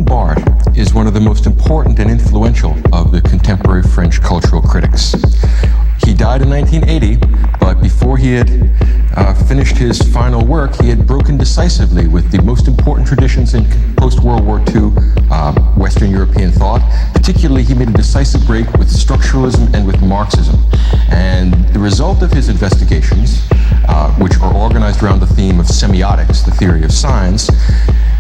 Barthes is one of the most important and influential of the contemporary French cultural critics. He died in 1980, but before he had finished his final work, he had broken decisively with the most important traditions in post-World War II Western European thought. Particularly, he made a decisive break with structuralism and with Marxism. And the result of his investigations, which are organized around the theme of semiotics, the theory of signs,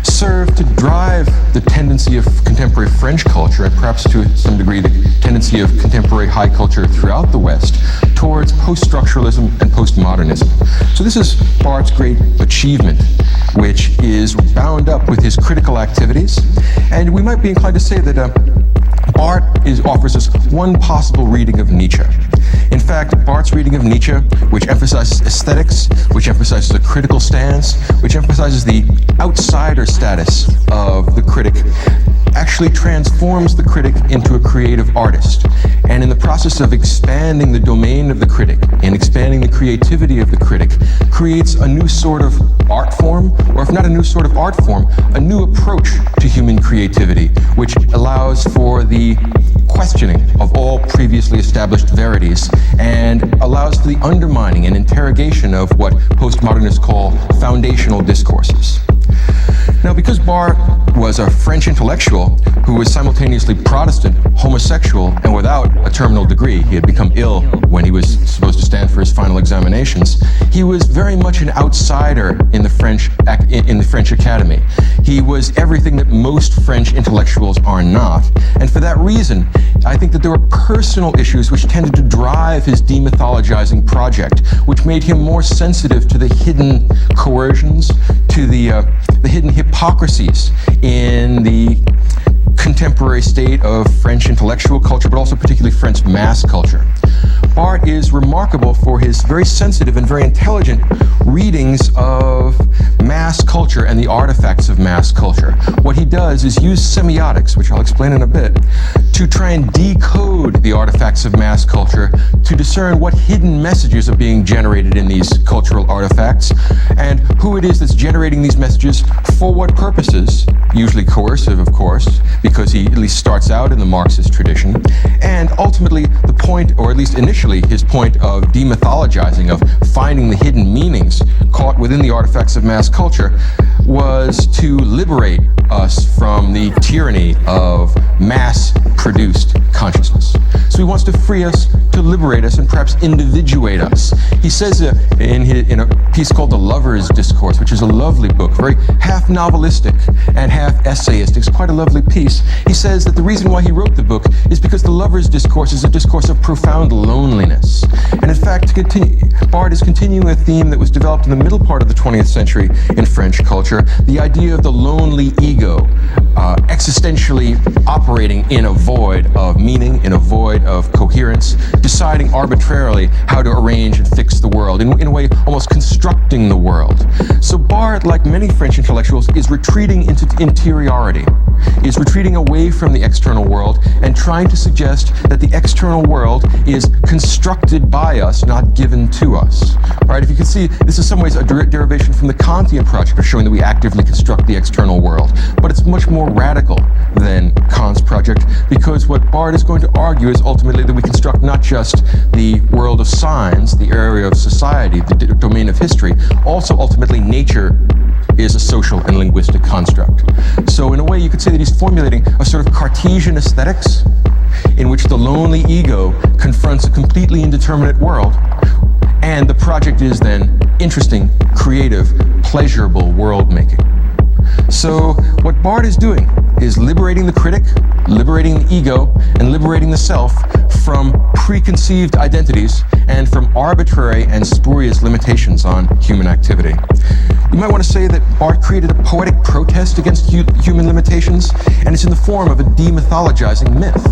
served to drive the tendency of contemporary French culture, and perhaps to some degree the tendency of contemporary high culture throughout the West, towards post-structuralism and postmodernism. So this is Barthes' great achievement, which is bound up with his critical activities. And we might be inclined to say that Barthes offers us one possible reading of Nietzsche. In fact, Barthes' reading of Nietzsche, which emphasizes aesthetics, which emphasizes a critical stance, which emphasizes the outsider status of the critic, actually transforms the critic into a creative artist. And in the process of expanding the domain of the critic and expanding the creativity of the critic, creates a new sort of art form, or if not a new sort of art form, a new approach to human creativity, which allows for the questioning of all previously established verities and allows for the undermining and interrogation of what postmodernists call foundational discourses. Now, because Barthes was a French intellectual who was simultaneously Protestant, homosexual, and without a terminal degree — he had become ill when he was supposed to stand for his final examinations — he was very much an outsider in the French Academy. He was everything that most French intellectuals are not. And for that reason, I think that there were personal issues which tended to drive his demythologizing project, which made him more sensitive to the hidden coercions, to the hidden hypocrisies in the contemporary state of French intellectual culture, but also particularly French mass culture. Barthes is remarkable for his very sensitive and very intelligent readings of mass culture and the artifacts of mass culture. What he does is use semiotics, which I'll explain in a bit, to try and decode the artifacts of mass culture, to discern what hidden messages are being generated in these cultural artifacts, and who it is that's generating these messages, for what purposes, usually coercive, of course, because he at least starts out in the Marxist tradition, and ultimately the point, or at least initially his point of demythologizing, of finding the hidden meanings caught within the artifacts of mass culture, was to liberate us from the tyranny of mass-produced consciousness. So he wants to free us, to liberate us, and perhaps individuate us. He says in a piece called The Lover's Discourse, which is a lovely book, very half novelistic and half essayistic. It's quite a lovely piece. He says that the reason why he wrote the book is because the Lover's Discourse is a discourse of profound loneliness. And in fact, Barthes is continuing a theme that was developed in the middle part of the 20th century in French culture, the idea of the lonely ego, existentially operating in a void of meaning, in a void of coherence, deciding arbitrarily how to arrange and fix the world, in a way almost constructing the world. So Barthes, like many French intellectuals, is retreating into interiority, is retreating away from the external world and trying to suggest that the external world is constructed by us, not given to us. All right, if you can see, this is in some ways a direct derivation from the Kantian project of showing that we actively construct the external world. But it's much more radical than Kant's project, because what Barthes is going to argue is ultimately that we construct not just the world of signs, the area of society, the domain of history, also ultimately nature is a social and linguistic construct. So in a way, you could say that he's formulating a sort of Cartesian aesthetics in which the lonely ego confronts a completely indeterminate world, and the project is then interesting, creative, pleasurable world-making. So what Barthes is doing is liberating the critic, liberating the ego, and liberating the self from preconceived identities and from arbitrary and spurious limitations on human activity. You might want to say that Barthes created a poetic protest against human limitations, and it's in the form of a demythologizing myth.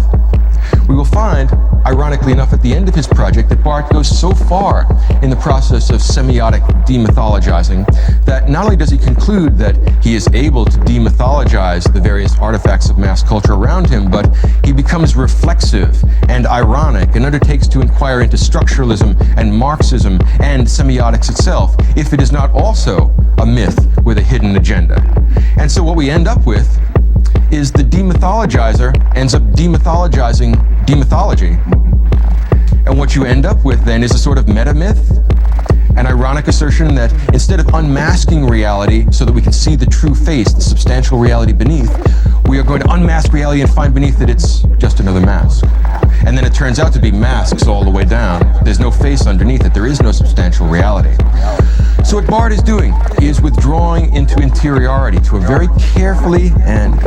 We will find, ironically enough, at the end of his project, that Barthes goes so far in the process of semiotic demythologizing that not only does he conclude that he is able to demythologize the various artifacts of mass culture around him, but he becomes reflexive and ironic and undertakes to inquire into structuralism and Marxism and semiotics itself, if it is not also a myth with a hidden agenda. And so what we end up with is the demythologizer ends up demythologizing demythology. And what you end up with then is a sort of meta-myth, an ironic assertion that instead of unmasking reality so that we can see the true face, the substantial reality beneath, we are going to unmask reality and find beneath it it's just another mask. And then it turns out to be masks all the way down. There's no face underneath it. There is no substantial reality. So what Barthes is doing is withdrawing into interiority, to a very carefully and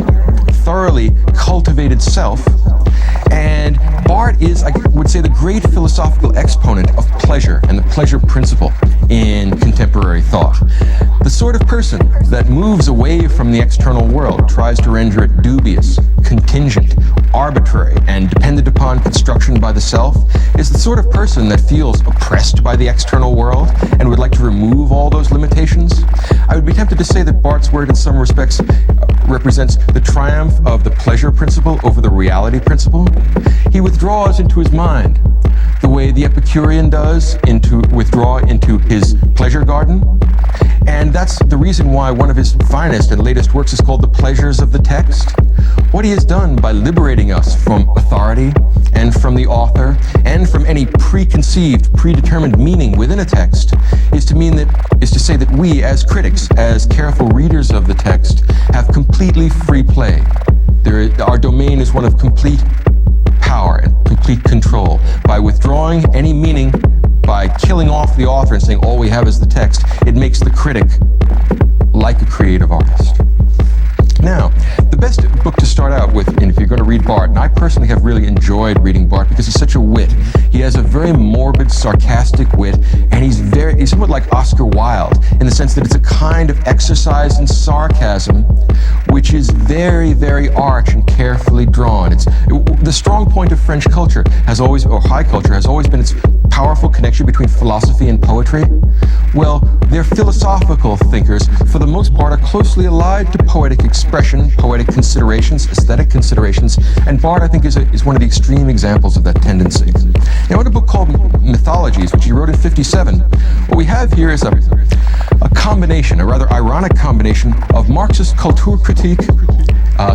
thoroughly cultivated self. And Barthes is, I would say, the great philosophical exponent of pleasure and the pleasure principle in contemporary thought. The sort of person that moves away from the external world, tries to render it dubious, contingent, arbitrary, and dependent upon construction by the self, is the sort of person that feels oppressed by the external world and would like to remove all those limitations. I would be tempted to say that Barthes' work in some respects represents the triumph of the pleasure principle over the reality principle. He withdraws into his mind the way the Epicurean does withdraw into his pleasure garden. And that's the reason why one of his finest and latest works is called The Pleasures of the Text. What he has done by liberating us from authority and from the author and from any preconceived, predetermined meaning within a text is to say that we as critics, as careful readers of the text, have completely free play. Our domain is one of complete power and complete control. By withdrawing any meaning, by killing off the author and saying all we have is the text, it makes the critic like a creative artist. Now, the best book to start out with, and if you're going to read Barthes, and I personally have really enjoyed reading Barthes because he's such a wit. He has a very morbid, sarcastic wit, and he's somewhat like Oscar Wilde in the sense that it's a kind of exercise in sarcasm which is very, very arch and carefully drawn. The strong point of French culture or high culture has always been its powerful connection between philosophy and poetry. Well, their philosophical thinkers, for the most part, are closely allied to poetic expression, poetic considerations, aesthetic considerations, and Barthes, I think, is one of the extreme examples of that tendency. Now, in a book called Mythologies, which he wrote in '57, what we have here is a combination, a rather ironic combination of Marxist Kulturkritik,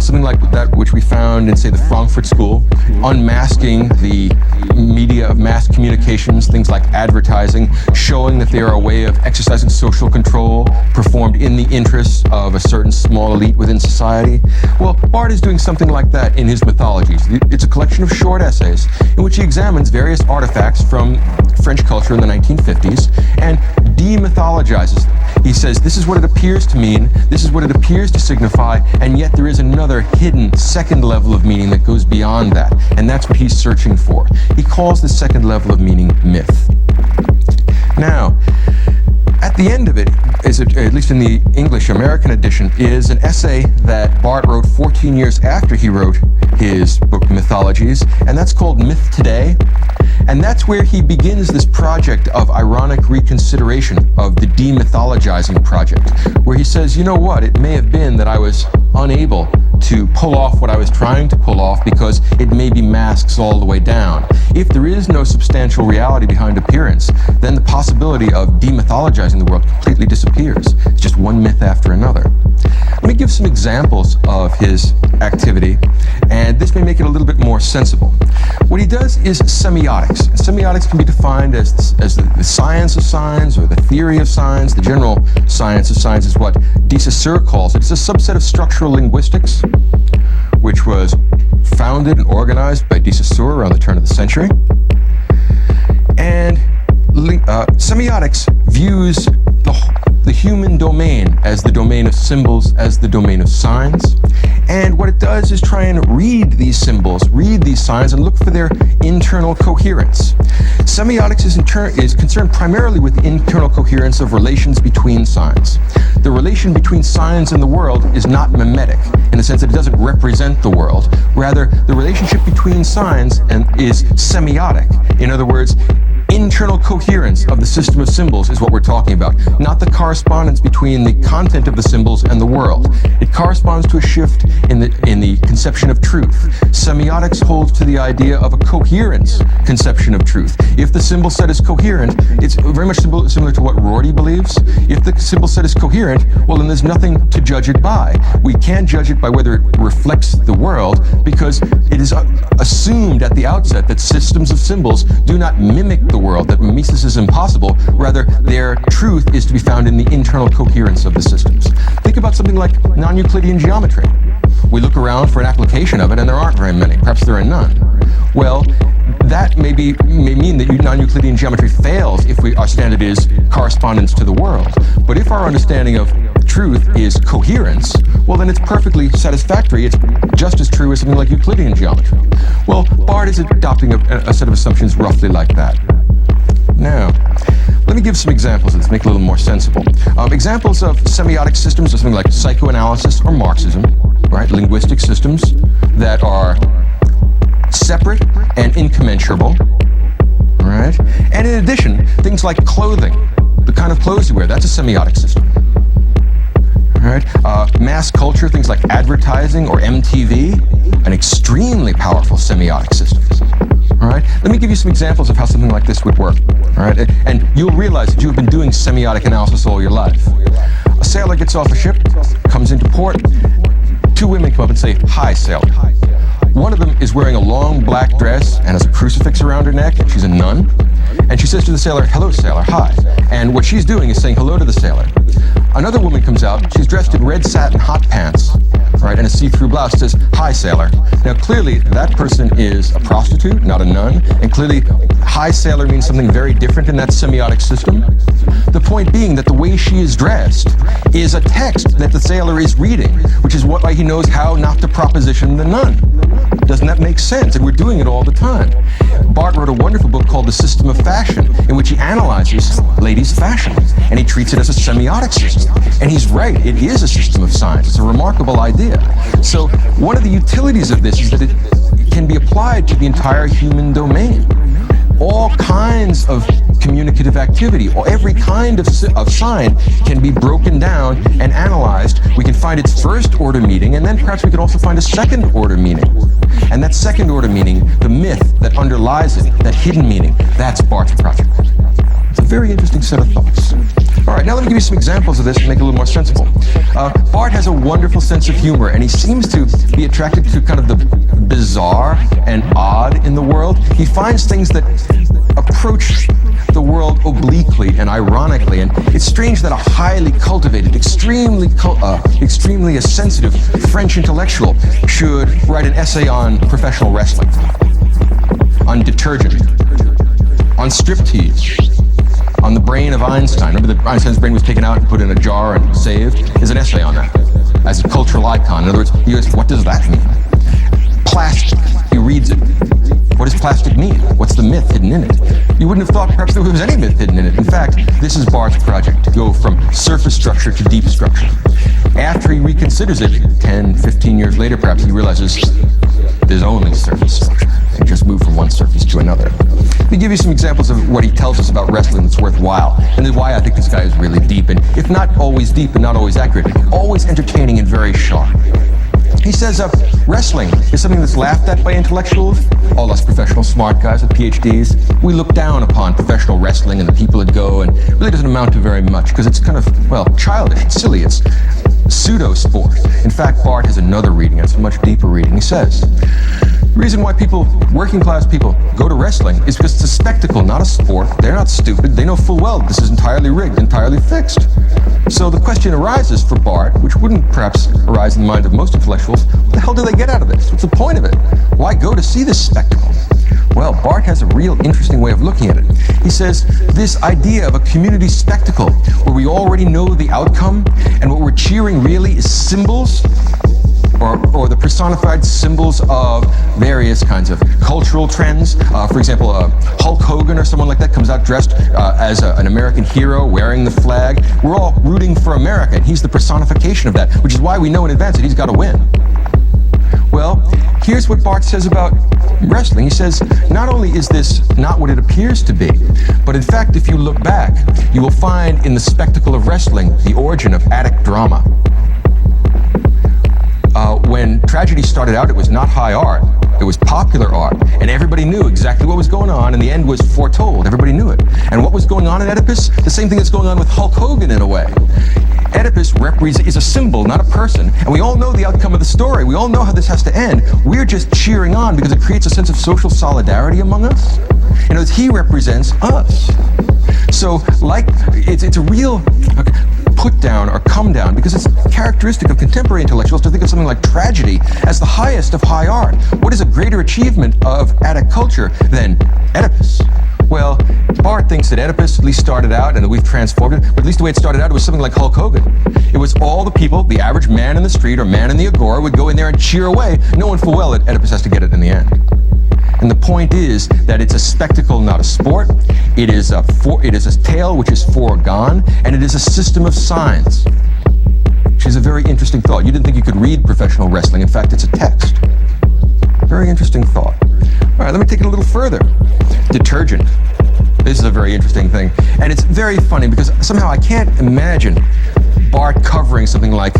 something like that which we found in, say, the Frankfurt School, unmasking the media of mass communications, things like advertising, showing that they are a way of exercising social control performed in the interests of a certain small elite within society. Well, Barthes is doing something like that in his Mythologies. It's a collection of short essays in which he examines various artifacts from French culture in the 1950s and demythologizes them. He says, this is what it appears to mean, this is what it appears to signify, and yet there is another hidden second level of meaning that goes beyond that, and that's what he's searching for. He calls the second level of meaning myth. Now, at the end of it, at least in the English-American edition, is an essay that Barthes wrote 14 years after he wrote his book Mythologies, and that's called Myth Today. And that's where he begins this project of ironic reconsideration of the demythologizing project, where he says, you know what, it may have been that I was unable to pull off what I was trying to pull off because it may be masks all the way down. If there is no substantial reality behind appearance, then the possibility of demythologizing the world completely disappears. It's just one myth after another. Let me give some examples of his activity, and this may make it a little bit more sensible. What he does is semiotics. Semiotics can be defined as the science of signs or the theory of signs. The general science of signs is what de Saussure calls it. It's a subset of structural linguistics, which was founded and organized by de Saussure around the turn of the century. And semiotics views the human domain as the domain of symbols, as the domain of signs. And what it does is try and read these symbols, read these signs, and look for their internal coherence. Semiotics is concerned primarily with the internal coherence of relations between signs. The relation between signs and the world is not mimetic, in the sense that it doesn't represent the world. Rather, the relationship between signs is semiotic. In other words, internal coherence of the system of symbols is what we're talking about, not the correspondence between the content of the symbols and the world. It corresponds to a shift in the conception of truth. Semiotics holds to the idea of a coherence conception of truth. If the symbol set is coherent, it's very much similar to what Rorty believes. If the symbol set is coherent, well, then there's nothing to judge it by. We can't judge it by whether it reflects the world, because it is assumed at the outset that systems of symbols do not mimic the world, that mimesis is impossible. Rather, their truth is to be found in the internal coherence of the systems. Think about something like non-Euclidean geometry. We look around for an application of it, and there aren't very many. Perhaps there are none. Well, that may mean that non-Euclidean geometry fails if our standard is correspondence to the world. But if our understanding of truth is coherence, well, then it's perfectly satisfactory. It's just as true as something like Euclidean geometry. Well, Barthes is adopting a set of assumptions roughly like that. Now, let me give some examples of this, make it a little more sensible. Examples of semiotic systems are something like psychoanalysis or Marxism, right? Linguistic systems that are separate and incommensurable, right? And in addition, things like clothing, the kind of clothes you wear, that's a semiotic system. Right? Mass culture, things like advertising or MTV, an extremely powerful semiotic system. All right? Let me give you some examples of how something like this would work. All right? And you'll realize that you've been doing semiotic analysis all your life. A sailor gets off a ship, comes into port. Two women come up and say, "Hi, sailor." One of them is wearing a long black dress and has a crucifix around her neck, and she's a nun. And she says to the sailor, "Hello, sailor, hi." And what she's doing is saying hello to the sailor. Another woman comes out, she's dressed in red satin hot pants, right, and a see-through blouse, says, "Hi, sailor." Now, clearly, that person is a prostitute, not a nun, and clearly, "Hi, sailor" means something very different in that semiotic system. The point being that the way she is dressed is a text that the sailor is reading, which is why he knows how not to proposition the nun. Doesn't that make sense? And we're doing it all the time. Barthes wrote a wonderful book called The System of Fashion, in which he analyzes ladies' fashion, and he treats it as a semiotic system. And he's right, it is a system of science. It's a remarkable idea. So one of the utilities of this is that it can be applied to the entire human domain. All kinds of communicative activity, or every kind of sign can be broken down and analyzed. We can find its first order meaning, and then perhaps we can also find a second order meaning. And that second order meaning, the myth that underlies it, that hidden meaning, that's Barthes' project. It's a very interesting set of thoughts. All right, now let me give you some examples of this and make it a little more sensible. Barthes has a wonderful sense of humor, and he seems to be attracted to kind of the bizarre and odd in the world. He finds things that approach the world obliquely and ironically, and it's strange that a highly cultivated, extremely a sensitive French intellectual should write an essay on professional wrestling, on detergent, on striptease, on the brain of Einstein. Remember that Einstein's brain was taken out and put in a jar and saved? There's an essay on that as a cultural icon. In other words, he goes, what does that mean? Plastic. He reads it. What does plastic mean? What's the myth hidden in it? You wouldn't have thought perhaps there was any myth hidden in it. In fact, this is Barthes' project, to go from surface structure to deep structure. After he reconsiders it, 10, 15 years later perhaps, he realizes there's only surface structure. He just moved from one surface to another. Let me give you some examples of what he tells us about wrestling that's worthwhile, and then why I think this guy is really deep, and if not always deep and not always accurate, always entertaining and very sharp. He says wrestling is something that's laughed at by intellectuals, all us professional smart guys with PhDs. We look down upon professional wrestling and the people that go, and it really doesn't amount to very much because it's kind of, well, childish, it's silly, it's pseudo-sport. In fact, Barthes has another reading, it's a much deeper reading. He says, the reason why working class people go to wrestling is because it's a spectacle, not a sport. They're not stupid. They know full well this is entirely rigged, entirely fixed. So the question arises for Barthes, which wouldn't perhaps arise in the mind of most intellectuals, what the hell do they get out of this? What's the point of it? Why go to see this spectacle? Well, Barthes has a real interesting way of looking at it. He says this idea of a community spectacle where we already know the outcome and what we're cheering really is symbols, or the personified symbols of various kinds of cultural trends. For example, Hulk Hogan or someone like that comes out dressed as an American hero wearing the flag. We're all rooting for America, and he's the personification of that, which is why we know in advance that he's got to win. Well, here's what Barthes says about wrestling. He says, not only is this not what it appears to be, but in fact, if you look back, you will find in the spectacle of wrestling the origin of Attic drama. When tragedy started out, it was not high art. It was popular art, and everybody knew exactly what was going on, and the end was foretold. Everybody knew it. And what was going on in Oedipus? The same thing that's going on with Hulk Hogan in a way. Oedipus is a symbol, not a person, and we all know the outcome of the story. We all know how this has to end. We're just cheering on because it creates a sense of social solidarity among us. In other words, he represents us. So, it's a real put down or come down, because it's characteristic of contemporary intellectuals to think of something like tragedy as the highest of high art. What is a greater achievement of Attic culture than Oedipus? Well, Barthes thinks that Oedipus at least started out, and that we've transformed it, but at least the way it started out, it was something like Hulk Hogan. It was all the people, the average man in the street or man in the agora would go in there and cheer away, knowing full well that Oedipus has to get it in the end. And the point is that it's a spectacle, not a sport. It is a tale which is foregone, and it is a system of signs, which is a very interesting thought. You didn't think you could read professional wrestling. In fact, it's a text. Very interesting thought. All right, let me take it a little further. Detergent. This is a very interesting thing. And it's very funny because somehow I can't imagine Barthes covering something like,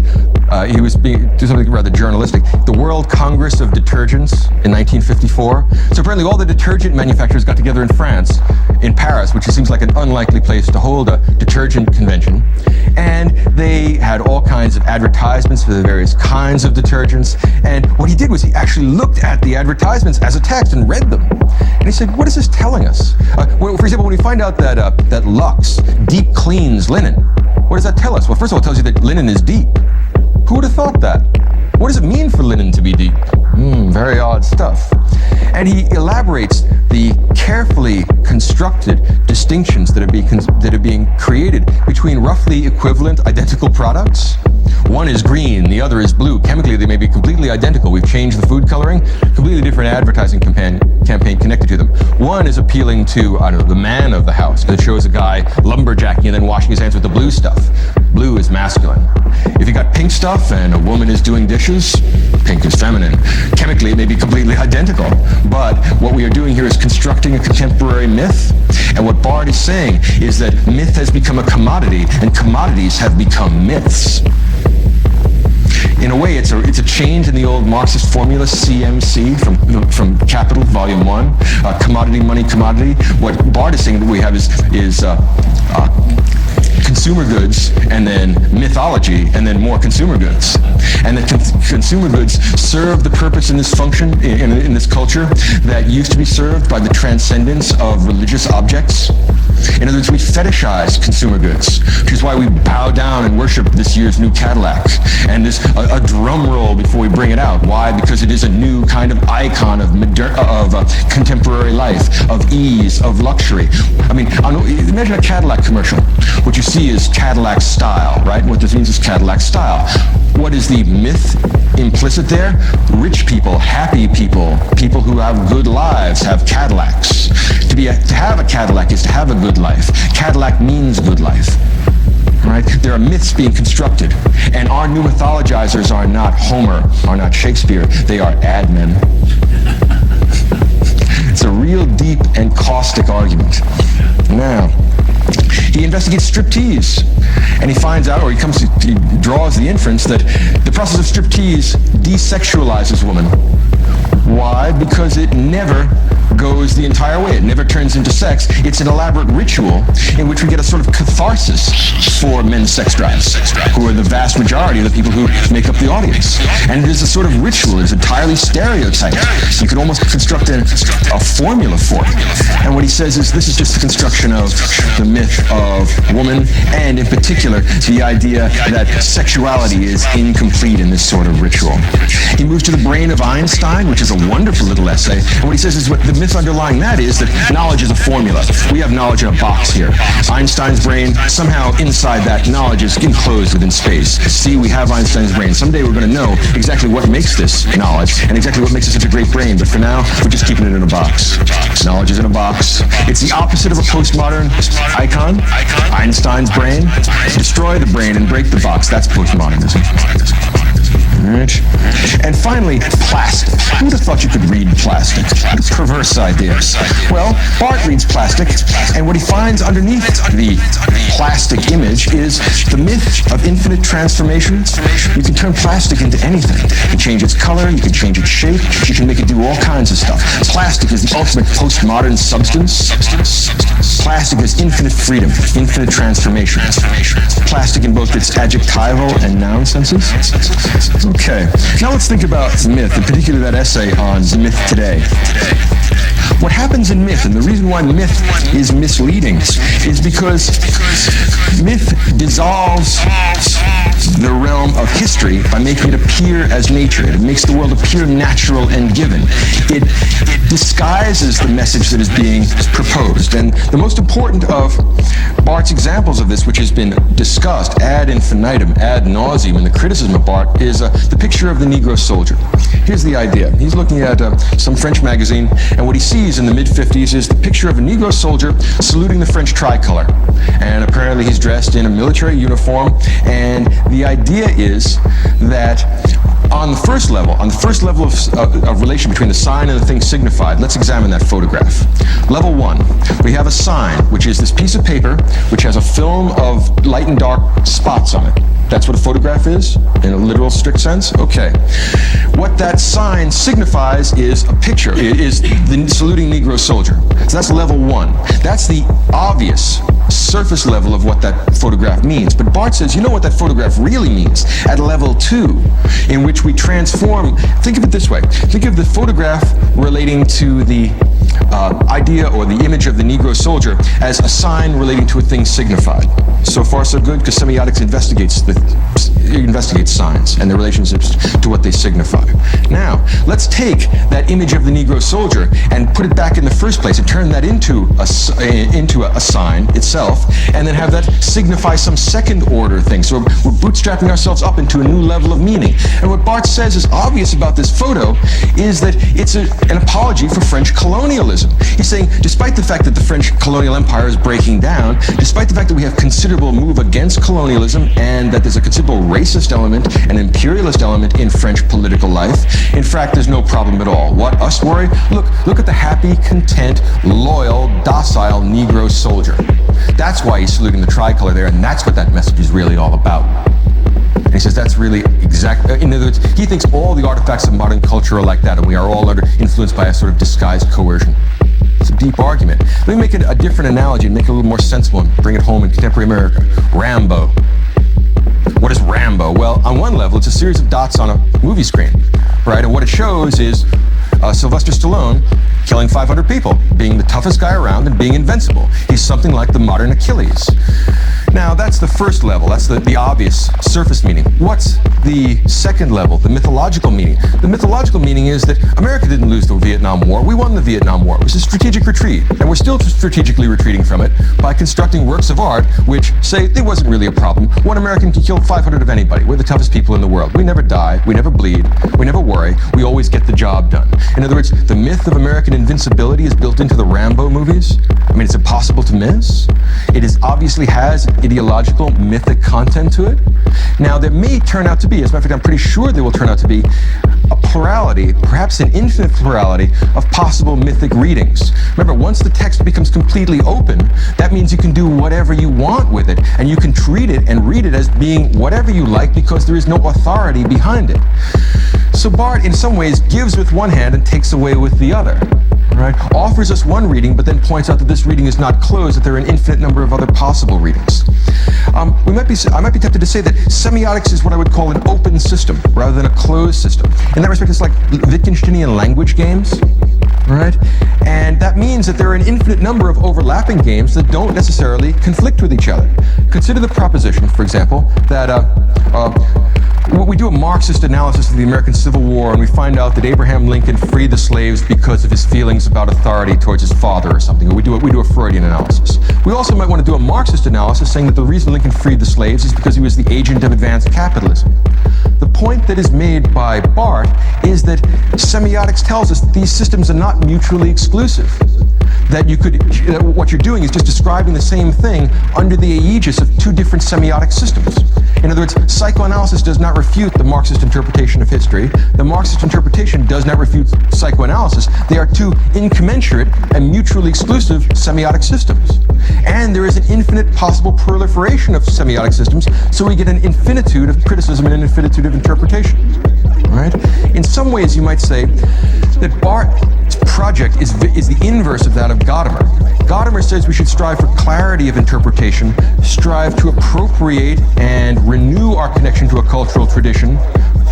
he was do something rather journalistic, the World Congress of Detergents in 1954. So apparently all the detergent manufacturers got together in France, in Paris, which seems like an unlikely place to hold a detergent convention. And they had all kinds of advertisements for the various kinds of detergents. And what he did was he actually looked at the advertisements as a text and read them. And he said, what is this telling us? For example, when we find out that Lux deep cleans linen, what does that tell us? Well, first of all, it tells you that linen is deep. Who would have thought that? What does it mean for linen to be deep? Very odd stuff. And he elaborates the carefully constructed distinctions that are being created between roughly equivalent identical products. One is green, the other is blue. Chemically, they may be completely identical. We've changed the food coloring, completely different advertising campaign connected to them. One is appealing to, I don't know, the man of the house, because it shows a guy lumberjacking and then washing his hands with the blue stuff. Blue is masculine. If you got pink stuff and a woman is doing dishes, pink is feminine. Chemically, it may be completely identical. But what we are doing here is constructing a contemporary myth. And what Barthes is saying is that myth has become a commodity, and commodities have become myths. In a way, it's a change in the old Marxist formula, CMC, from Capital, Volume 1, commodity, money, commodity. What Barthes is saying that we have is consumer goods, and then mythology, and then more consumer goods. And the consumer goods serve the purpose in this function, in this culture, that used to be served by the transcendence of religious objects. In other words, we fetishize consumer goods, which is why we bow down and worship this year's new Cadillac. And there's a drum roll before we bring it out. Why? Because it is a new kind of icon of contemporary life, of ease, of luxury. I mean, imagine a Cadillac commercial. What you see is Cadillac style, right? What this means is Cadillac style. What is the myth implicit there? Rich people, happy people, people who have good lives have Cadillacs. To have a Cadillac is to have a good life. Cadillac means good life. Right? There are myths being constructed, and our new mythologizers are not Homer, are not Shakespeare, they are admin. It's a real deep and caustic argument. Now, he investigates striptease, and he finds out, or he draws the inference that the process of striptease desexualizes woman. Why? Because it never goes the entire way. It never turns into sex. It's an elaborate ritual in which we get a sort of catharsis for men's sex drives, who are the vast majority of the people who make up the audience. And it is a sort of ritual. It is entirely stereotyped. You could almost construct a formula for it. And what he says is this is just the construction of the myth of woman, and in particular, the idea that sexuality is incomplete in this sort of ritual. He moves to the brain of Einstein, which is a wonderful little essay. And what he says is what the myth underlying that is that knowledge is a formula. We have knowledge in a box here. Einstein's brain, somehow inside that knowledge is enclosed within space. See, we have Einstein's brain. Someday we're going to know exactly what makes this knowledge and exactly what makes it such a great brain. But for now, we're just keeping it in a box. Knowledge is in a box. It's the opposite of a postmodern icon. Einstein's brain. Destroy the brain and break the box. That's postmodernism. Right. And finally, plastic. Who would have thought you could read plastic? It's a perverse idea. Well, Barthes reads plastic, and what he finds underneath the plastic image is the myth of infinite transformation. You can turn plastic into anything. You can change its color, you can change its shape, you can make it do all kinds of stuff. Plastic is the ultimate postmodern substance. Plastic is infinite freedom, infinite transformation. Plastic in both its adjectival and noun senses. Okay, now let's think about myth, in particular that essay on myth today. What happens in myth, and the reason why myth is misleading, is because myth dissolves the realm of history by making it appear as nature. It makes the world appear natural and given. It disguises the message that is being proposed. And the most important of Barthes' examples of this, which has been discussed ad infinitum, ad nauseum in the criticism of Barthes, is the picture of the Negro soldier. Here's the idea. He's looking at some French magazine, and what he sees in the mid-50s is the picture of a Negro soldier saluting the French tricolor. And apparently he's dressed in a military uniform, and the idea is that on the first level of relation between the sign and the thing signified, let's examine that photograph. Level 1, we have a sign, which is this piece of paper which has a film of light and dark spots on it. That's what a photograph is, in a literal, strict sense? Okay. What that sign signifies is a picture. It is the saluting Negro soldier. So that's level 1. That's the obvious surface level of what that photograph means. But Barthes says, you know what that photograph really means at level 2, in which we transform. Think of it this way. Think of the photograph relating to the idea or the image of the Negro soldier as a sign relating to a thing signified. So far, so good, because semiotics investigates signs and their relationships to what they signify. Now, let's take that image of the Negro soldier and put it back in the first place and turn that into a sign itself, and then have that signify some second order thing. So we're bootstrapping ourselves up into a new level of meaning. And what Barthes says is obvious about this photo is that it's an apology for French colonialism. He's saying, despite the fact that the French colonial empire is breaking down, despite the fact that we have considerable move against colonialism and that there's a considerable racist element and imperialist element in French political life, in fact, there's no problem at all. What us worry? Look at the happy, content, loyal, docile Negro soldier. That's why he's saluting the tricolor there, and that's what that message is really all about. And he says that's really exact. In other words, he thinks all the artifacts of modern culture are like that, and we are all influenced by a sort of disguised coercion. It's a deep argument. Let me make it a different analogy and make it a little more sensible and bring it home in contemporary America. Rambo. What is Rambo? Well, on one level, it's a series of dots on a movie screen, right? And what it shows is Sylvester Stallone killing 500 people, being the toughest guy around and being invincible. He's something like the modern Achilles. Now, that's the first level. That's the obvious surface meaning. What's the second level, the mythological meaning? The mythological meaning is that America didn't lose the Vietnam War. We won the Vietnam War. It was a strategic retreat, and we're still strategically retreating from it by constructing works of art which say it wasn't really a problem. One American can kill 500 of anybody. We're the toughest people in the world. We never die. We never bleed. We never worry. We always get the job done. In other words, the myth of American invincibility is built into the Rambo movies. I mean, it's impossible to miss. It obviously has ideological, mythic content to it. Now, there may turn out to be, as a matter of fact, I'm pretty sure there will turn out to be a plurality, perhaps an infinite plurality, of possible mythic readings. Remember, once the text becomes completely open, that means you can do whatever you want with it, and you can treat it and read it as being whatever you like because there is no authority behind it. So Barthes, in some ways, gives with one hand and takes away with the other. Right? Offers us one reading, but then points out that this reading is not closed, that there are an infinite number of other possible readings. I might be tempted to say that semiotics is what I would call an open system rather than a closed system. In that respect, it's like Wittgensteinian language games, right? And that means that there are an infinite number of overlapping games that don't necessarily conflict with each other. Consider the proposition, for example, that we do a Marxist analysis of the American Civil War, and we find out that Abraham Lincoln freed the slaves because of his feelings about authority towards his father or something. Or we do a Freudian analysis. We also might want to do a Marxist analysis saying that the reason Lincoln freed the slaves is because he was the agent of advanced capitalism. The point that is made by Barthes is that semiotics tells us that these systems are not mutually exclusive. That what you're doing is just describing the same thing under the aegis of two different semiotic systems. In other words, psychoanalysis does not refute the Marxist interpretation of history. The Marxist interpretation does not refute psychoanalysis. They are two incommensurate and mutually exclusive semiotic systems. And there is an infinite possible proliferation of semiotic systems, so we get an infinitude of criticism and an infinitude of interpretation. Right? In some ways, you might say that Barthes' project is the inverse of that of Gadamer. Gadamer says we should strive for clarity of interpretation, strive to appropriate and renew our connection to a cultural tradition,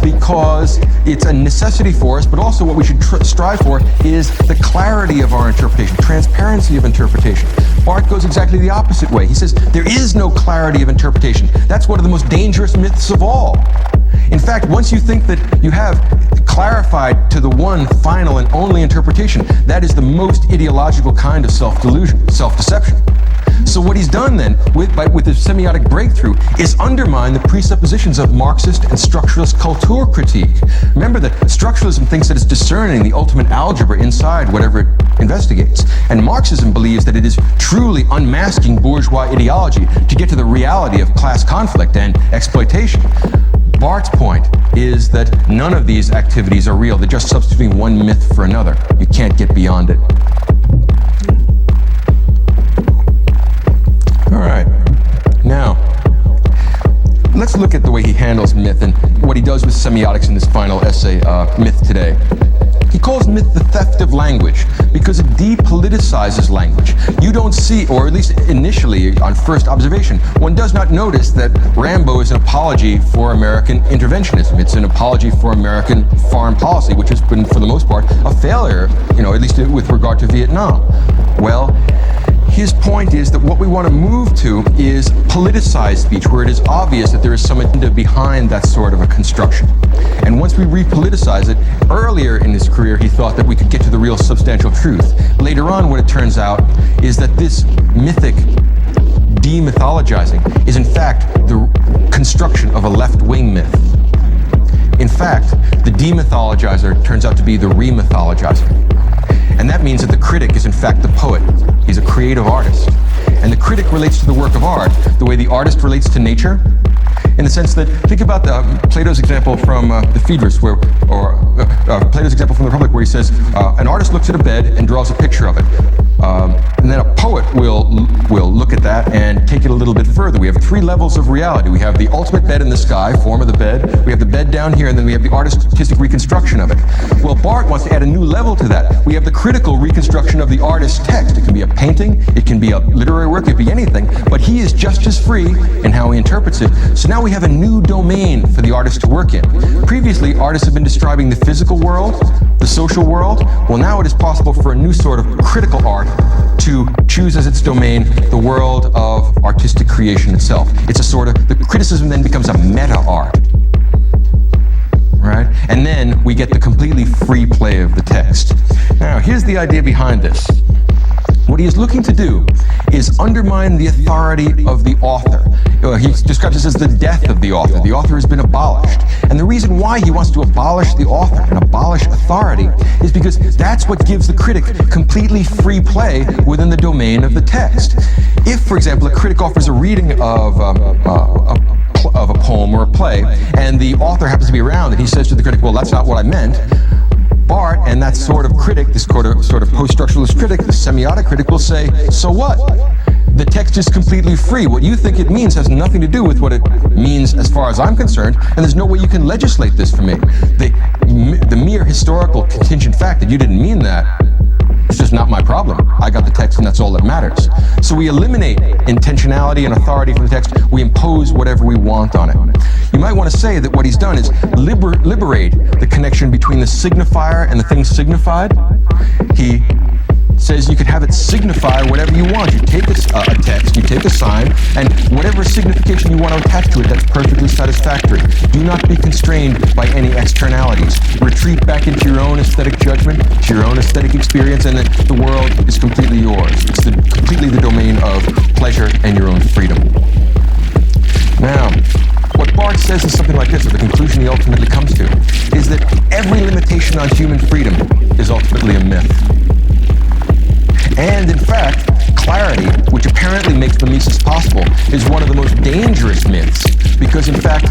because it's a necessity for us, but also what we should strive for is the clarity of our interpretation, transparency of interpretation. Barthes goes exactly the opposite way. He says there is no clarity of interpretation. That's one of the most dangerous myths of all. In fact, once you think that you have clarified to the one final and only interpretation, that is the most ideological kind of self-delusion, self-deception. So what he's done then, with the semiotic breakthrough, is undermine the presuppositions of Marxist and structuralist culture critique. Remember that structuralism thinks that it's discerning the ultimate algebra inside whatever it investigates. And Marxism believes that it is truly unmasking bourgeois ideology to get to the reality of class conflict and exploitation. Barthes' point is that none of these activities are real. They're just substituting one myth for another. You can't get beyond it. All right. Now, let's look at the way he handles myth and what he does with semiotics in this final essay, Myth Today. He calls myth the theft of language because it depoliticizes language. You don't see, or at least initially on first observation, one does not notice that Rambo is an apology for American interventionism. It's an apology for American foreign policy, which has been, for the most part, a failure, at least with regard to Vietnam. Well, his point is that what we want to move to is politicized speech, where it is obvious that there is some agenda behind that sort of a construction. And once we repoliticize it, earlier in his career he thought that we could get to the real substantial truth. Later on, what it turns out is that this mythic demythologizing is in fact the construction of a left-wing myth. In fact, the demythologizer turns out to be the remythologizer. And that means that the critic is in fact the poet. He's a creative artist. And the critic relates to the work of art the way the artist relates to nature, in the sense that, think about Plato's example from the Phaedrus, or Plato's example from the Republic, where he says, an artist looks at a bed and draws a picture of it. And then a poet will look at that and take it a little bit further. We have three levels of reality. We have the ultimate bed in the sky, form of the bed. We have the bed down here, and then we have the artistic reconstruction of it. Well, Barthes wants to add a new level to that. We have the critical reconstruction of the artist's text. It can be a painting, it can be a literary work, it can be anything, but he is just as free in how he interprets it. So now we have a new domain for the artist to work in. Previously, artists have been describing the physical world, the social world. Well, now it is possible for a new sort of critical art to choose as its domain the world of artistic creation itself. It's a sort of, the criticism then becomes a meta-art, right? And then we get the completely free play of the text. Now, here's the idea behind this. What he is looking to do is undermine the authority of the author. He describes this as the death of the author. The author has been abolished. And the reason why he wants to abolish the author and abolish authority is because that's what gives the critic completely free play within the domain of the text. If, for example, a critic offers a reading of a poem or a play, and the author happens to be around, and he says to the critic, well, that's not what I meant, Barthes and that sort of critic, this sort of post-structuralist critic, the semiotic critic, will say, so what? The text is completely free. What you think it means has nothing to do with what it means as far as I'm concerned, and there's no way you can legislate this for me. The mere historical contingent fact that you didn't mean that, it's just not my problem. I got the text and that's all that matters. So we eliminate intentionality and authority from the text. We impose whatever we want on it. You might want to say that what he's done is liberate the connection between the signifier and the thing signified. He says you could have it signify whatever you want. You take a text, you take a sign, and whatever signification you want to attach to it, that's perfectly satisfactory. Do not be constrained by any externalities. Retreat back into your own aesthetic judgment, to your own aesthetic experience, and then the world is completely yours. It's completely the domain of pleasure and your own freedom. Now, what Barthes says is something like this, or the conclusion he ultimately comes to, is that every limitation limitation on human freedom is ultimately a myth. And in fact, clarity, which apparently makes mimesis possible, is one of the most dangerous myths, because in fact,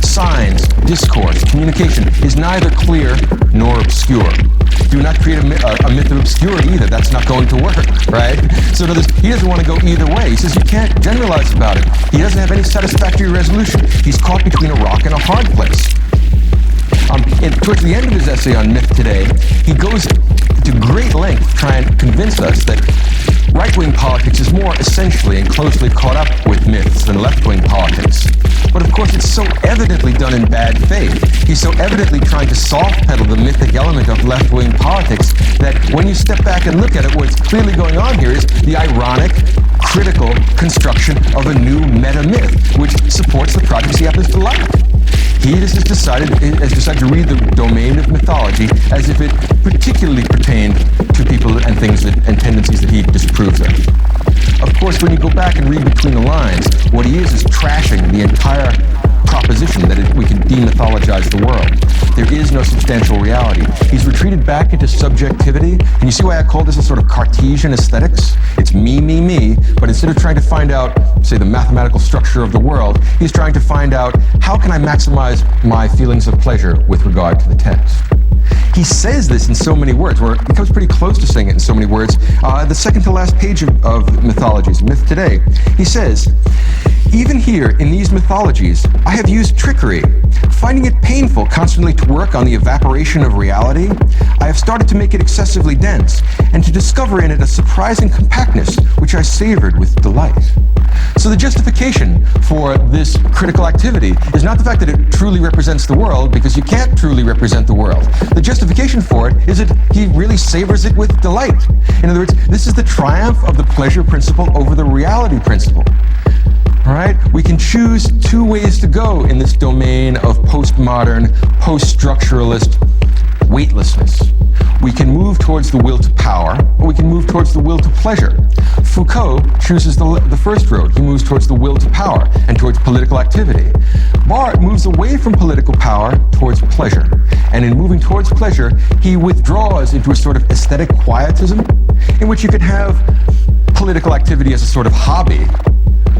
signs, discourse, communication is neither clear nor obscure. Do not create a myth of obscurity either. That's not going to work, right? So in other words, he doesn't want to go either way. He says you can't generalize about it. He doesn't have any satisfactory resolution. He's caught between a rock and a hard place. Towards the end of his essay on myth today, he goes to great length to try and convince us that right-wing politics is more essentially and closely caught up with myths than left-wing politics. But of course, it's so evidently done in bad faith. He's so evidently trying to soft-pedal the mythic element of left-wing politics that when you step back and look at it, what's clearly going on here is the ironic, critical construction of a new meta-myth, which supports the projects he happens to like. He has decided to read the domain of mythology as if it particularly pertained to people and things and tendencies that he disapproves of. Of course, when you go back and read between the lines, what he is trashing the entire proposition that we can demythologize the world. There is no substantial reality. He's retreated back into subjectivity. And you see why I call this a sort of Cartesian aesthetics? It's me, but instead of trying to find out, say, the mathematical structure of the world, he's trying to find out how can I maximize my feelings of pleasure with regard to the text. He says this in so many words, or he comes pretty close to saying it in so many words. The second to last page of Mythologies, Myth Today, he says, "Even here in these mythologies, I have used trickery. Finding it painful constantly to work on the evaporation of reality, I have started to make it excessively dense, and to discover in it a surprising compactness, which I savored with delight." So the justification for this critical activity is not the fact that it truly represents the world, because you can't truly represent the world. The justification for it is that he really savors it with delight. In other words, this is the triumph of the pleasure principle over the reality principle. All right? We can choose two ways to go in this domain of postmodern, post-structuralist weightlessness. We can move towards the will to power, or we can move towards the will to pleasure. Foucault chooses the first road. He moves towards the will to power and towards political activity. Barthes moves away from political power towards pleasure. And in moving towards pleasure, he withdraws into a sort of aesthetic quietism in which you could have political activity as a sort of hobby,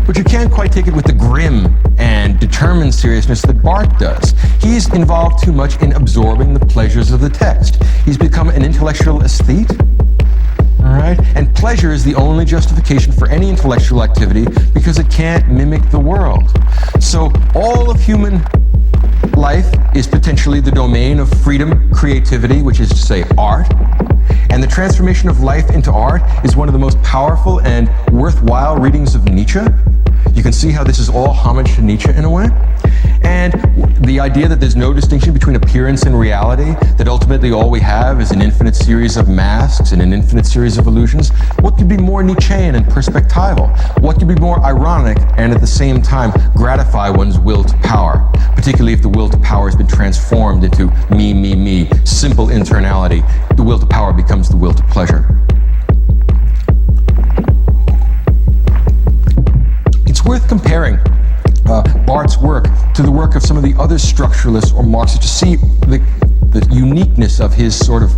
but you can't quite take it with the grim and determined seriousness that Barthes does. He's involved too much in absorbing the pleasures of the text. He's become an intellectual aesthete. All right? And pleasure is the only justification for any intellectual activity because it can't mimic the world. So all of human life is potentially the domain of freedom, creativity, which is to say art. And the transformation of life into art is one of the most powerful and worthwhile readings of Nietzsche. You can see how this is all homage to Nietzsche in a way. And the idea that there's no distinction between appearance and reality, that ultimately all we have is an infinite series of masks and an infinite series of illusions. What could be more Nietzschean and perspectival? What could be more ironic and at the same time gratify one's will to power, particularly if the will to power has been transformed into me, simple internality. The will to power becomes the will to pleasure. It's worth comparing Barthes' work to the work of some of the other structuralists or Marxists to see the uniqueness of his sort of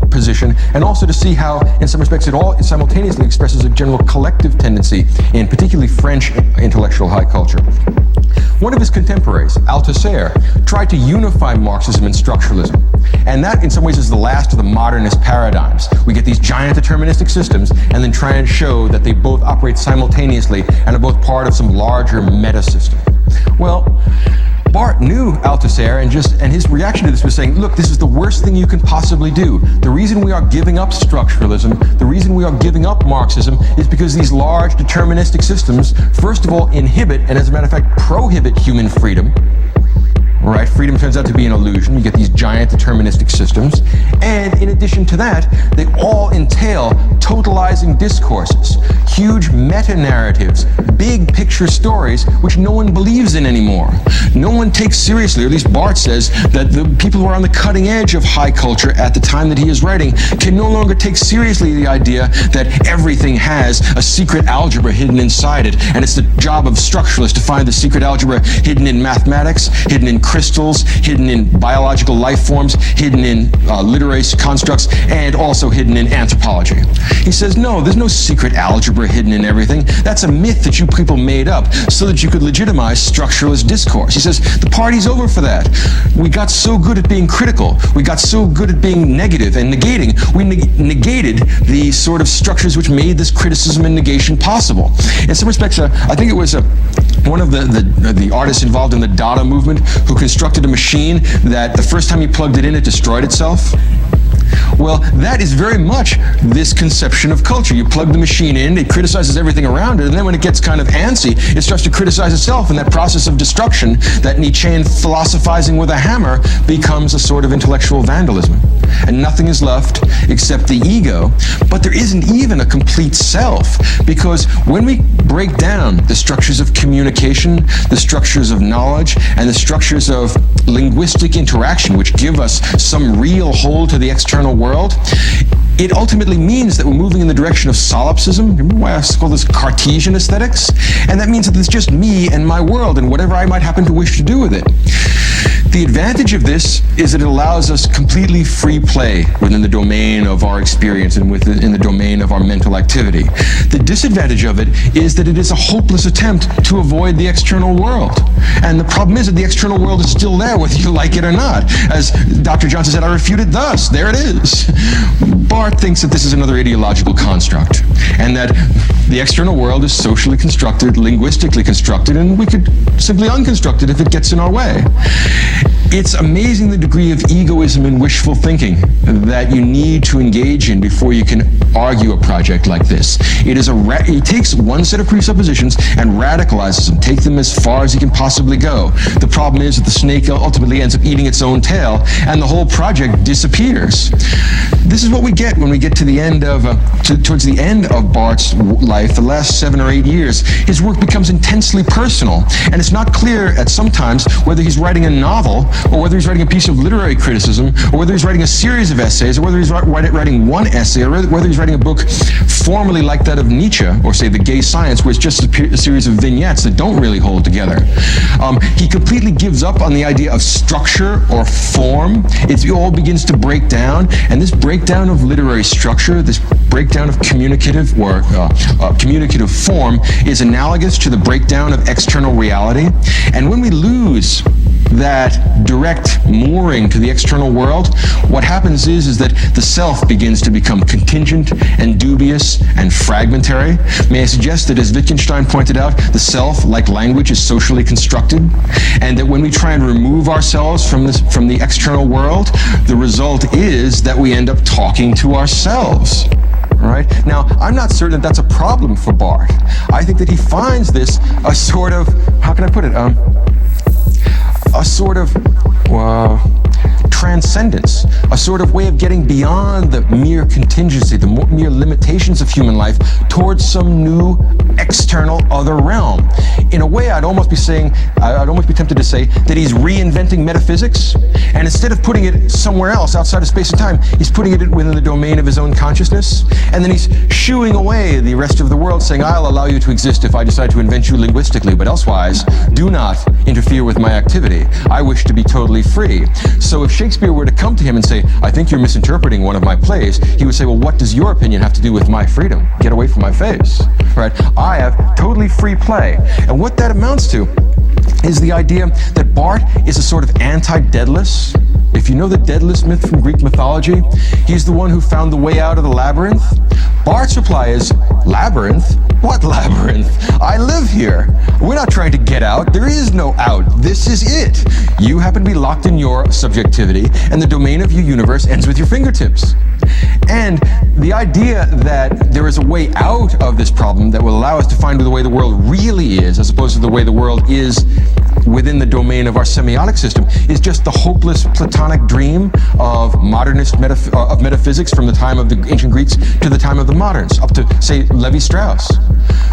position, and also to see how, in some respects, it all simultaneously expresses a general collective tendency in particularly French intellectual high culture. One of his contemporaries, Althusser, tried to unify Marxism and structuralism. And that, in some ways, is the last of the modernist paradigms. We get these giant deterministic systems and then try and show that they both operate simultaneously and are both part of some larger meta-system. Well, Barthes knew Althusser, and his reaction to this was saying, look, this is the worst thing you can possibly do. The reason we are giving up structuralism, the reason we are giving up Marxism, is because these large deterministic systems, first of all, inhibit, and as a matter of fact, prohibit human freedom. Right? Freedom turns out to be an illusion. You get these giant deterministic systems. And in addition to that, they all entail totalizing discourses, huge meta-narratives, big picture stories, which no one believes in anymore. No one takes seriously, or at least Barthes says, that the people who are on the cutting edge of high culture at the time that he is writing can no longer take seriously the idea that everything has a secret algebra hidden inside it, and it's the job of structuralists to find the secret algebra hidden in mathematics, hidden in crystals, hidden in biological life forms, hidden in literary constructs, and also hidden in anthropology. He says, no, there's no secret algebra hidden in everything. That's a myth that you people made up so that you could legitimize structuralist discourse. He says, the party's over for that. We got so good at being critical. We got so good at being negative and negating. We negated the sort of structures which made this criticism and negation possible. In some respects, I think it was one of the artists involved in the Dada movement who constructed a machine that the first time he plugged it in, it destroyed itself. Well, that is very much this conception of culture. You plug the machine in, it criticizes everything around it, and then when it gets kind of antsy, it starts to criticize itself, and that process of destruction, that Nietzschean philosophizing with a hammer, becomes a sort of intellectual vandalism. And nothing is left except the ego, but there isn't even a complete self, because when we break down the structures of communication, the structures of knowledge, and the structures of linguistic interaction, which give us some real hold to the external world, it ultimately means that we're moving in the direction of solipsism. Remember why I call this Cartesian aesthetics? And that means that it's just me and my world and whatever I might happen to wish to do with it. The advantage of this is that it allows us completely free play within the domain of our experience and within the domain of our mental activity. The disadvantage of it is that it is a hopeless attempt to avoid the external world. And the problem is that the external world is still there, whether you like it or not. As Dr. Johnson said, I refute it thus. There it is. Barthes thinks that this is another ideological construct, and that the external world is socially constructed, linguistically constructed, and we could simply unconstruct it if it gets in our way. It's amazing the degree of egoism and wishful thinking that you need to engage in before you can argue a project like this. It takes one set of presuppositions and radicalizes them, take them as far as he can possibly go. The problem is that the snake ultimately ends up eating its own tail, and the whole project disappears. This is what we get when we get to the end of, towards the end of Barthes' life, the last 7 or 8 years. His work becomes intensely personal, and it's not clear at some times whether he's writing a novel, or whether he's writing a piece of literary criticism, or whether he's writing a series of essays, or whether he's writing one essay, or whether he's writing a book formally like that of Nietzsche, or say The Gay Science, where it's just a series of vignettes that don't really hold together. He completely gives up on the idea of structure or form. It all begins to break down, and this breakdown of literary structure, this breakdown of communicative or communicative form is analogous to the breakdown of external reality. And when we lose that direct mooring to the external world, what happens is that the self begins to become contingent and dubious and fragmentary. May I suggest that, as Wittgenstein pointed out, the self, like language, is socially constructed, and that when we try and remove ourselves from the external world, the result is that we end up talking to ourselves. Right? Now, I'm not certain that that's a problem for Barthes. I think that he finds this a sort of, how can I put it, a sort of transcendence, a sort of way of getting beyond the mere contingency, the mere limitations of human life, towards some new external other realm. In a way, I'd almost be tempted to say that he's reinventing metaphysics, and instead of putting it somewhere else outside of space and time, he's putting it within the domain of his own consciousness, and then he's shooing away the rest of the world, saying, I'll allow you to exist if I decide to invent you linguistically, but elsewise, do not interfere with my activity. I wish to be totally free. So if Shakespeare were to come to him and say, I think you're misinterpreting one of my plays, he would say, well, what does your opinion have to do with my freedom? Get away from my face. Right? I have totally free play. And what that amounts to is the idea that Barthes is a sort of anti-Daedalus. If you know the Daedalus myth from Greek mythology, he's the one who found the way out of the labyrinth. Barthes' reply is, labyrinth? What labyrinth? I live here. We're not trying to get out. There is no out. This is it. You happen to be locked in your subjectivity, and the domain of your universe ends with your fingertips. And the idea that there is a way out of this problem that will allow us to find the way the world really is, as opposed to the way the world is within the domain of our semiotic system, is just the hopeless Platonic dream of modernist of metaphysics from the time of the ancient Greeks to the time of the moderns, up to, say, Levi-Strauss.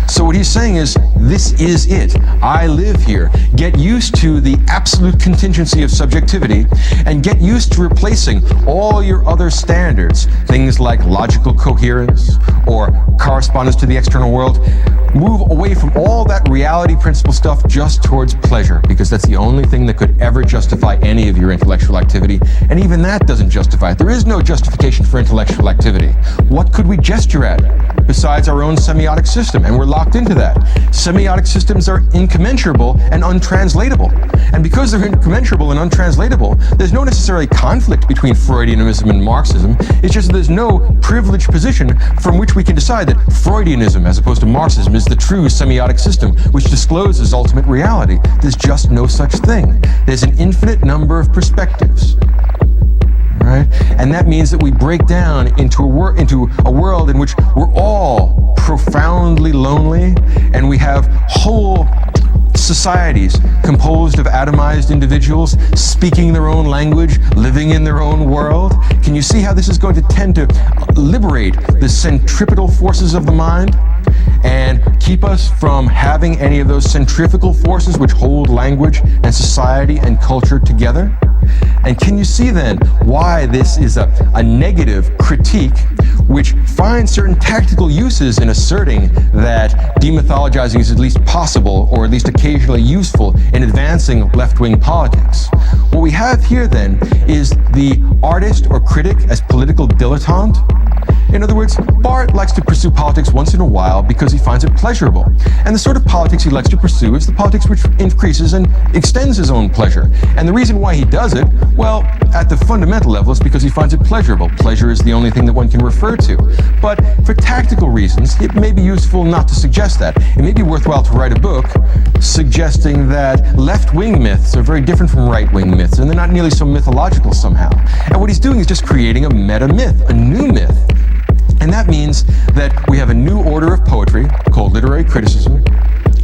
So what he's saying is, this is it. I live here. Get used to the absolute contingency of subjectivity and get used to replacing all your other standards, things like logical coherence or correspondence to the external world. Move away from all that reality principle stuff just towards pleasure, because that's the only thing that could ever justify any of your intellectual activity. And even that doesn't justify it. There is no justification for intellectual activity. What could we gesture at besides our own semiotic system? And we're locked into that. Semiotic systems are incommensurable and untranslatable. And because they're incommensurable and untranslatable, there's no necessarily conflict between Freudianism and Marxism. It's just that there's no privileged position from which we can decide that Freudianism, as opposed to Marxism, is the true semiotic system which discloses ultimate reality. There's just no such thing. There's an infinite number of perspectives. Right? And that means that we break down into a world in which we're all profoundly lonely, and we have whole societies composed of atomized individuals speaking their own language, living in their own world. Can you see how this is going to tend to liberate the centripetal forces of the mind and keep us from having any of those centrifugal forces which hold language and society and culture together? And can you see then why this is a negative critique which finds certain tactical uses in asserting that demythologizing is at least possible, or at least occasionally useful, in advancing left-wing politics? What we have here then is the artist or critic as political dilettante. In other words, Barthes likes to pursue politics once in a while because he finds it pleasurable. And the sort of politics he likes to pursue is the politics which increases and extends his own pleasure. And the reason why he does it, well, at the fundamental level, is because he finds it pleasurable. Pleasure is the only thing that one can refer to. But for tactical reasons, it may be useful not to suggest that. It may be worthwhile to write a book suggesting that left-wing myths are very different from right-wing myths, and they're not nearly so mythological somehow. And what he's doing is just creating a meta-myth, a new myth. And that means that we have a new order of poetry called literary criticism.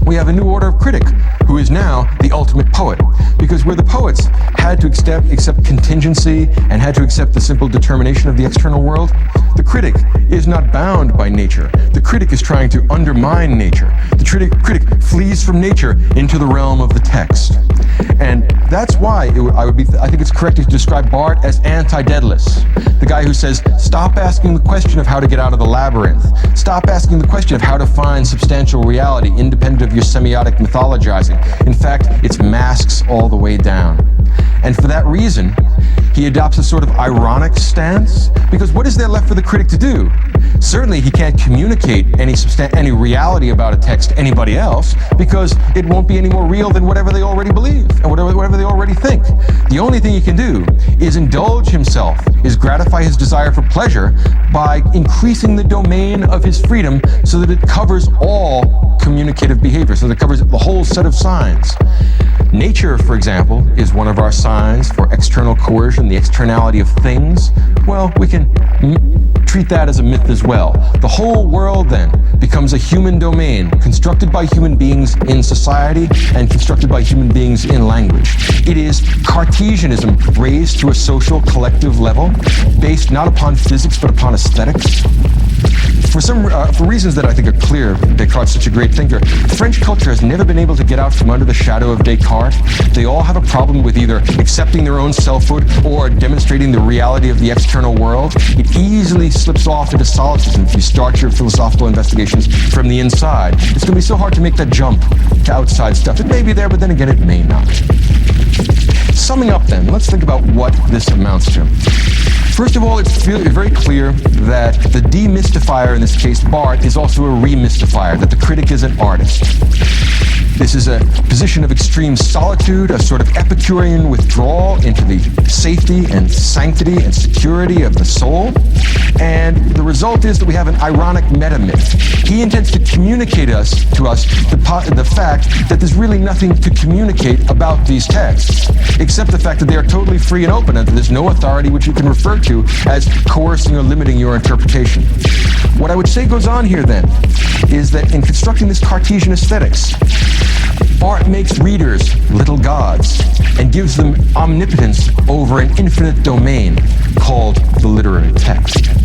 We have a new order of critic who is now the ultimate poet. Because where the poets had to accept contingency and had to accept the simple determination of the external world, the critic is not bound by nature. The critic is trying to undermine nature. The critic flees from nature into the realm of the text. And that's why I think it's correct to describe Barthes as anti-Daedalus, the guy who says, stop asking the question of how to get out of the labyrinth. Stop asking the question of how to find substantial reality independent of your semiotic mythologizing. In fact, it's masks all the way down. And for that reason, he adopts a sort of ironic stance, because what is there left for the critic to do? Certainly he can't communicate any reality about a text to anybody else, because it won't be any more real than whatever they already believe and whatever they already think. The only thing he can do is indulge himself, is gratify his desire for pleasure by increasing the domain of his freedom so that it covers all communicative behavior, so that it covers the whole set of signs. Nature, for example, is one of our signs for external coercion, the externality of things. Well, we can treat that as a myth as well. The whole world then becomes a human domain, constructed by human beings in society and constructed by human beings in language. It is Cartesianism raised to a social collective level, based not upon physics but upon aesthetics. For reasons that I think are clear, Descartes is such a great thinker. French culture has never been able to get out from under the shadow of Descartes. They all have a problem with either accepting their own selfhood or demonstrating the reality of the external world. It easily slips off into solipsism if you start your philosophical investigations from the inside. It's going to be so hard to make that jump to outside stuff. It may be there, but then again, it may not. Summing up then, let's think about what this amounts to. First of all, it's very clear that the demystifier, in this case Barthes, is also a remystifier, that the critic is an artist. This is a position of extreme solitude, a sort of Epicurean withdrawal into the safety and sanctity and security of the soul. And the result is that we have an ironic meta-myth. He intends to communicate to us the fact that there's really nothing to communicate about these texts, except the fact that they are totally free and open, and that there's no authority which you can refer to as coercing or limiting your interpretation. What I would say goes on here then is that in constructing this Cartesian aesthetics, Art makes readers little gods and gives them omnipotence over an infinite domain called the literary text.